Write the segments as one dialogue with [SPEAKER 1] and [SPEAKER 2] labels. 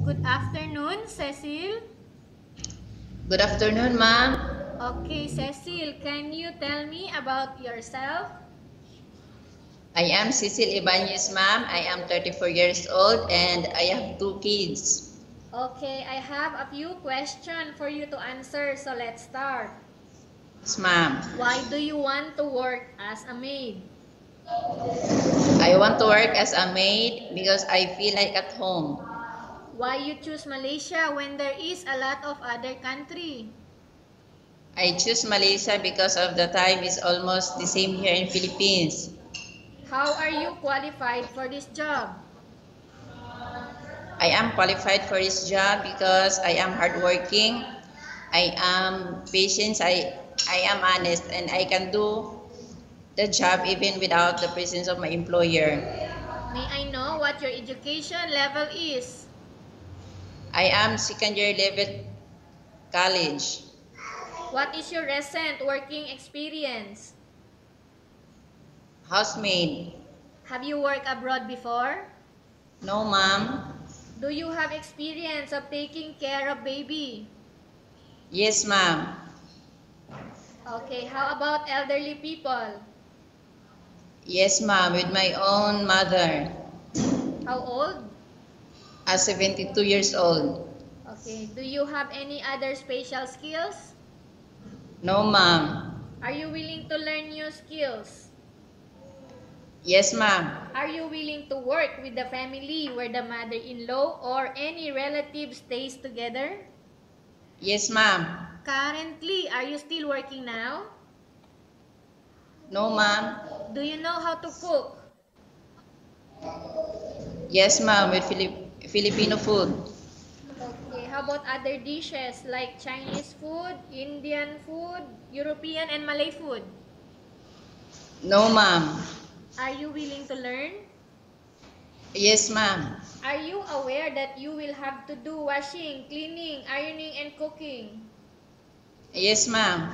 [SPEAKER 1] Good afternoon, Cecil.
[SPEAKER 2] Good afternoon, ma'am.
[SPEAKER 1] Okay, Cecil, can you tell me about yourself?
[SPEAKER 2] I am Cecil ibañez, ma'am. I am 34 years old and I have 2 kids.
[SPEAKER 1] Okay, I have a few questions for you to answer, so let's start.
[SPEAKER 2] Yes, ma'am.
[SPEAKER 1] Why do you want to work as a maid?
[SPEAKER 2] I want to work as a maid because I feel like at home.
[SPEAKER 1] Why you choose Malaysia when there is a lot of other country?
[SPEAKER 2] I choose Malaysia because of the time is almost the same here in Philippines.
[SPEAKER 1] How are you qualified for this job?
[SPEAKER 2] I am qualified for this job because I am hardworking, I am patient, I am honest, and I can do the job even without the presence of my employer.
[SPEAKER 1] May I know what your education level is?
[SPEAKER 2] I am second year level college.
[SPEAKER 1] What is your recent working experience?
[SPEAKER 2] Housemaid.
[SPEAKER 1] Have you worked abroad before?
[SPEAKER 2] No, ma'am.
[SPEAKER 1] Do you have experience of taking care of baby?
[SPEAKER 2] Yes, ma'am.
[SPEAKER 1] Okay, how about elderly people?
[SPEAKER 2] Yes, ma'am, with my own mother.
[SPEAKER 1] How old?
[SPEAKER 2] 72 years old.
[SPEAKER 1] Okay, do you have any other special skills?
[SPEAKER 2] No, ma'am.
[SPEAKER 1] Are you willing to learn new skills?
[SPEAKER 2] Yes, ma'am.
[SPEAKER 1] Are you willing to work with the family where the mother-in-law or any relative stays together?
[SPEAKER 2] Yes, ma'am.
[SPEAKER 1] Currently, are you still working now?
[SPEAKER 2] No, ma'am.
[SPEAKER 1] Do you know how to cook?
[SPEAKER 2] Yes, ma'am, with Filipino food.
[SPEAKER 1] Okay, how about other dishes like Chinese food, Indian food, European and Malay food?
[SPEAKER 2] No, ma'am.
[SPEAKER 1] Are you willing to learn?
[SPEAKER 2] Yes, ma'am.
[SPEAKER 1] Are you aware that you will have to do washing, cleaning, ironing, and cooking?
[SPEAKER 2] Yes, ma'am.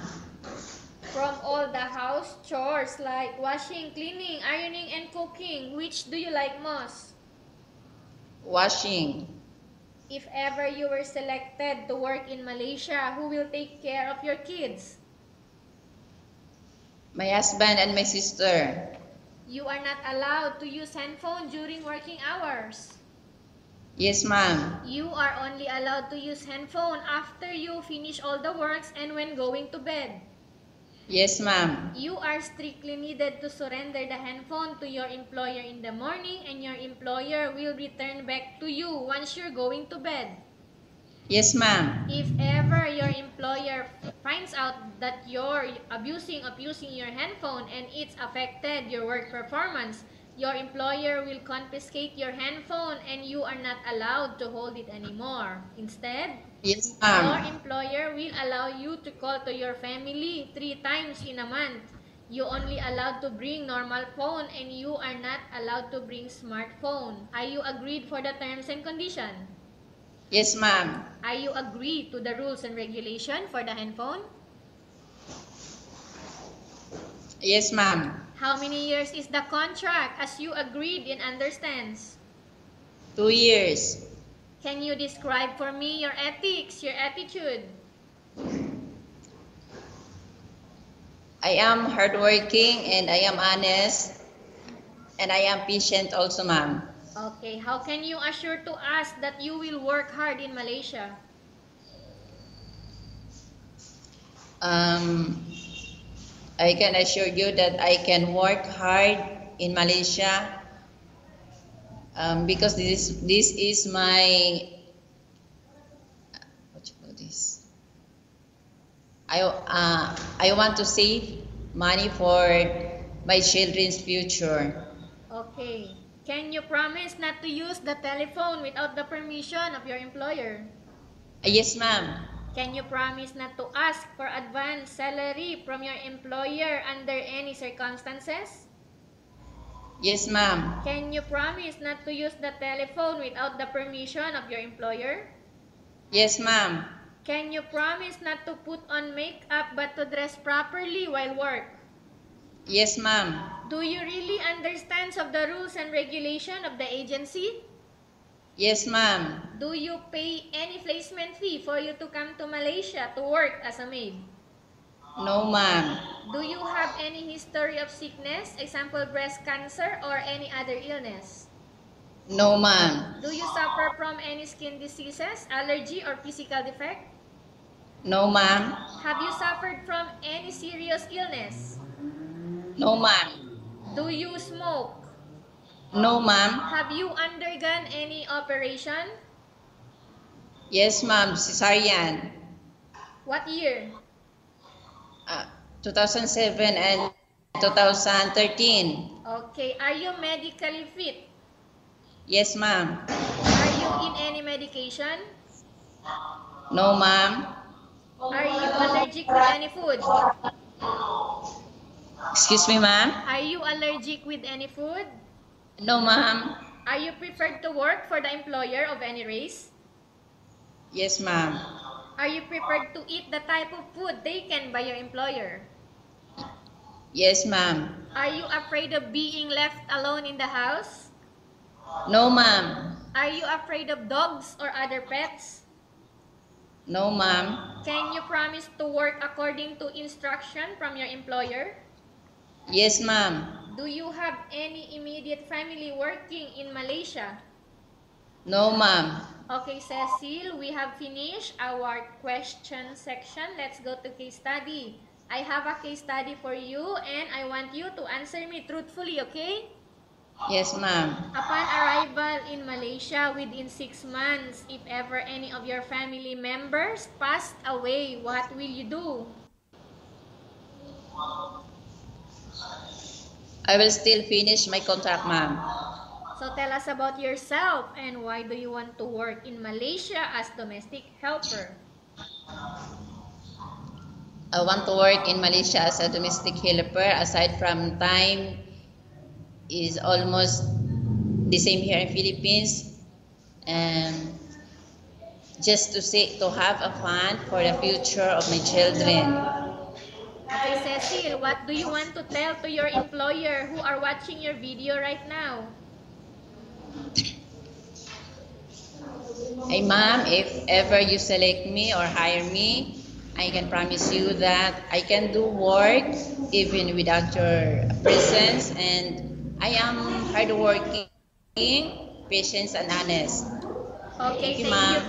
[SPEAKER 1] From all the house chores like washing, cleaning, ironing, and cooking, which do you like most?
[SPEAKER 2] Washing.
[SPEAKER 1] If ever you were selected to work in Malaysia, who will take care of your kids?
[SPEAKER 2] My husband and my sister.
[SPEAKER 1] You are not allowed to use handphone during working hours.
[SPEAKER 2] Yes, ma'am.
[SPEAKER 1] You are only allowed to use handphone after you finish all the works and when going to bed.
[SPEAKER 2] Yes, ma'am.
[SPEAKER 1] You are strictly needed to surrender the handphone to your employer in the morning and your employer will return back to you once you're going to bed.
[SPEAKER 2] Yes, ma'am.
[SPEAKER 1] If ever your employer finds out that you're abusing your handphone and it's affected your work performance, your employer will confiscate your handphone and you are not allowed to hold it anymore. Instead,
[SPEAKER 2] Yes,
[SPEAKER 1] your
[SPEAKER 2] ma'am.
[SPEAKER 1] employer will allow you to call to your family 3 times in a month. You only allowed to bring normal phone and you are not allowed to bring smartphone. Are you agreed for the terms and conditions?
[SPEAKER 2] Yes, ma'am.
[SPEAKER 1] Are you agreed to the rules and regulation for the handphone?
[SPEAKER 2] Yes, ma'am.
[SPEAKER 1] How many years is the contract as you agreed and understands?
[SPEAKER 2] 2 years.
[SPEAKER 1] Can you describe for me your ethics, your attitude?
[SPEAKER 2] I am hardworking and I am honest and I am patient also, ma'am.
[SPEAKER 1] Okay, how can you assure to us that you will work hard in Malaysia?
[SPEAKER 2] I can assure you that I can work hard in Malaysia because this is my what you call this. I want to save money for my children's future.
[SPEAKER 1] Okay. Can you promise not to use the telephone without the permission of your employer?
[SPEAKER 2] Yes, ma'am.
[SPEAKER 1] Can you promise not to ask for advance salary from your employer under any circumstances?
[SPEAKER 2] Yes, ma'am.
[SPEAKER 1] Can you promise not to use the telephone without the permission of your employer?
[SPEAKER 2] Yes, ma'am.
[SPEAKER 1] Can you promise not to put on makeup but to dress properly while work?
[SPEAKER 2] Yes, ma'am.
[SPEAKER 1] Do you really understand of the rules and regulation of the agency?
[SPEAKER 2] Yes, ma'am.
[SPEAKER 1] Do you pay any placement fee for you to come to Malaysia to work as a maid?
[SPEAKER 2] No, ma'am.
[SPEAKER 1] Do you have any history of sickness, example breast cancer or any other illness?
[SPEAKER 2] No, ma'am.
[SPEAKER 1] Do you suffer from any skin diseases, allergy or physical defect?
[SPEAKER 2] No, ma'am.
[SPEAKER 1] Have you suffered from any serious illness?
[SPEAKER 2] No, ma'am.
[SPEAKER 1] Do you smoke?
[SPEAKER 2] No, ma'am.
[SPEAKER 1] Have you undergone any operation?
[SPEAKER 2] Yes, ma'am. Cesarean.
[SPEAKER 1] What year?
[SPEAKER 2] 2007 and 2013.
[SPEAKER 1] Okay, are you medically fit?
[SPEAKER 2] Yes, ma'am.
[SPEAKER 1] Are you in any medication?
[SPEAKER 2] No, ma'am.
[SPEAKER 1] Are you allergic with any food?
[SPEAKER 2] Excuse me, ma'am.
[SPEAKER 1] Are you allergic with any food?
[SPEAKER 2] No, ma'am.
[SPEAKER 1] Are you preferred to work for the employer of any race?
[SPEAKER 2] Yes, ma'am.
[SPEAKER 1] Are you prepared to eat the type of food taken by your employer?
[SPEAKER 2] Yes, ma'am.
[SPEAKER 1] Are you afraid of being left alone in the house?
[SPEAKER 2] No, ma'am.
[SPEAKER 1] Are you afraid of dogs or other pets?
[SPEAKER 2] No, ma'am.
[SPEAKER 1] Can you promise to work according to instruction from your employer?
[SPEAKER 2] Yes, ma'am.
[SPEAKER 1] Do you have any immediate family working in Malaysia?
[SPEAKER 2] No, ma'am.
[SPEAKER 1] Okay, Cecil, we have finished our question section. Let's go to case study. I have a case study for you and I want you to answer me truthfully, okay?
[SPEAKER 2] Yes, ma'am.
[SPEAKER 1] Upon arrival in Malaysia within 6 months, if ever any of your family members passed away, what will you do?
[SPEAKER 2] I will still finish my contract, ma'am.
[SPEAKER 1] So tell us about yourself and why do you want to work in Malaysia as domestic helper?
[SPEAKER 2] I want to work in Malaysia as a domestic helper. Aside from time, is almost the same here in Philippines, and just to have a fun for the future of my children.
[SPEAKER 1] Okay, Cecil, what do you want to tell to your employer who are watching your video right now?
[SPEAKER 2] Hey, ma'am, if ever you select me or hire me, I can promise you that I can do work even without your presence, and I am hardworking, patient, and honest.
[SPEAKER 1] Okay,
[SPEAKER 2] Thank you, ma'am.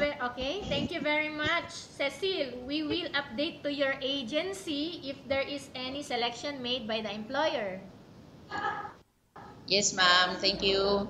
[SPEAKER 1] Thank you very much. Cecil, we will update to your agency if there is any selection made by the employer.
[SPEAKER 2] Yes, ma'am. Thank you.